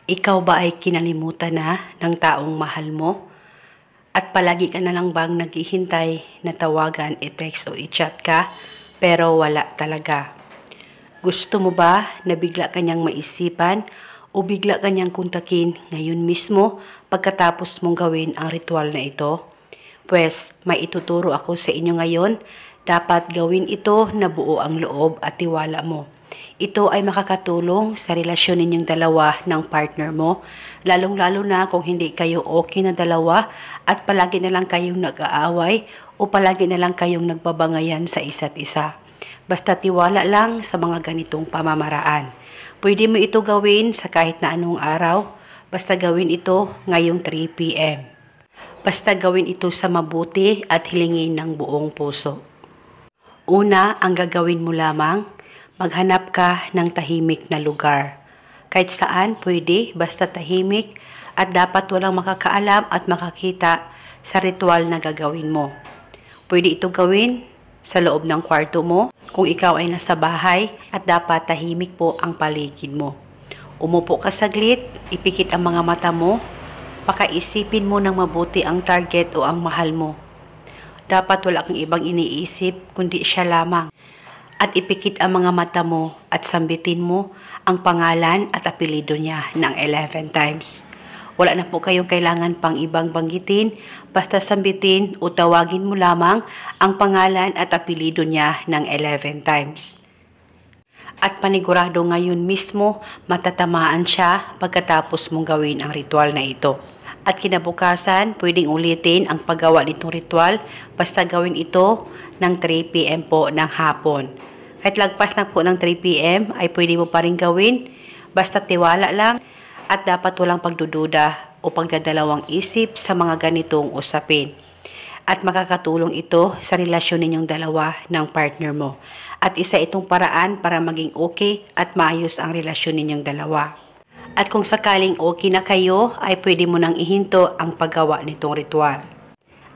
Ikaw ba ay kinalimutan na ng taong mahal mo? At palagi ka na lang bang naghihintay na tawagan, i-text o i-chat ka pero wala talaga? Gusto mo ba na bigla kanyang maisipan o bigla kanyang kontakin ngayon mismo pagkatapos mong gawin ang ritual na ito? Pues may ituturo ako sa inyo ngayon. Dapat gawin ito na buo ang loob at tiwala mo. Ito ay makakatulong sa relasyon ninyong dalawa ng partner mo, lalong-lalo na kung hindi kayo okay na dalawa at palagi na lang kayong nag-aaway o palagi na lang kayong nagbabangayan sa isa't isa. Basta tiwala lang sa mga ganitong pamamaraan. Pwede mo ito gawin sa kahit na anong araw, basta gawin ito ngayong 3 p.m. Basta gawin ito sa mabuti at hilingin ng buong puso. Una, ang gagawin mo lamang, maghanap ka ng tahimik na lugar. Kahit saan pwede, basta tahimik at dapat walang makakaalam at makakita sa ritual na gagawin mo. Pwede ito gawin sa loob ng kwarto mo kung ikaw ay nasa bahay at dapat tahimik po ang paligid mo. Umupo ka saglit, ipikit ang mga mata mo, pakaisipin mo ng mabuti ang target o ang mahal mo. Dapat wala kang ibang iniisip kundi siya lamang. At ipikit ang mga mata mo at sambitin mo ang pangalan at apelido niya ng 11 times. Wala na po kayong kailangan pang ibang banggitin, basta sambitin o tawagin mo lamang ang pangalan at apelido niya ng 11 times. At panigurado ngayon mismo matatamaan siya pagkatapos mong gawin ang ritual na ito. At kinabukasan, pwedeng ulitin ang paggawa nitong ritual basta gawin ito ng 3 p.m. po ng hapon. Kahit lagpas na po ng 3 p.m. ay pwede mo pa rin gawin basta tiwala lang at dapat walang pagdududa o pagdadalawang isip sa mga ganitong usapin. At makakatulong ito sa relasyon ninyong dalawa ng partner mo. At isa itong paraan para maging okay at maayos ang relasyon ninyong dalawa. At kung sakaling okay na kayo, ay pwede mo nang ihinto ang paggawa nitong ritual.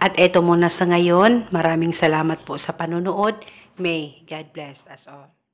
At eto muna sa ngayon, maraming salamat po sa panonood. May God bless us all.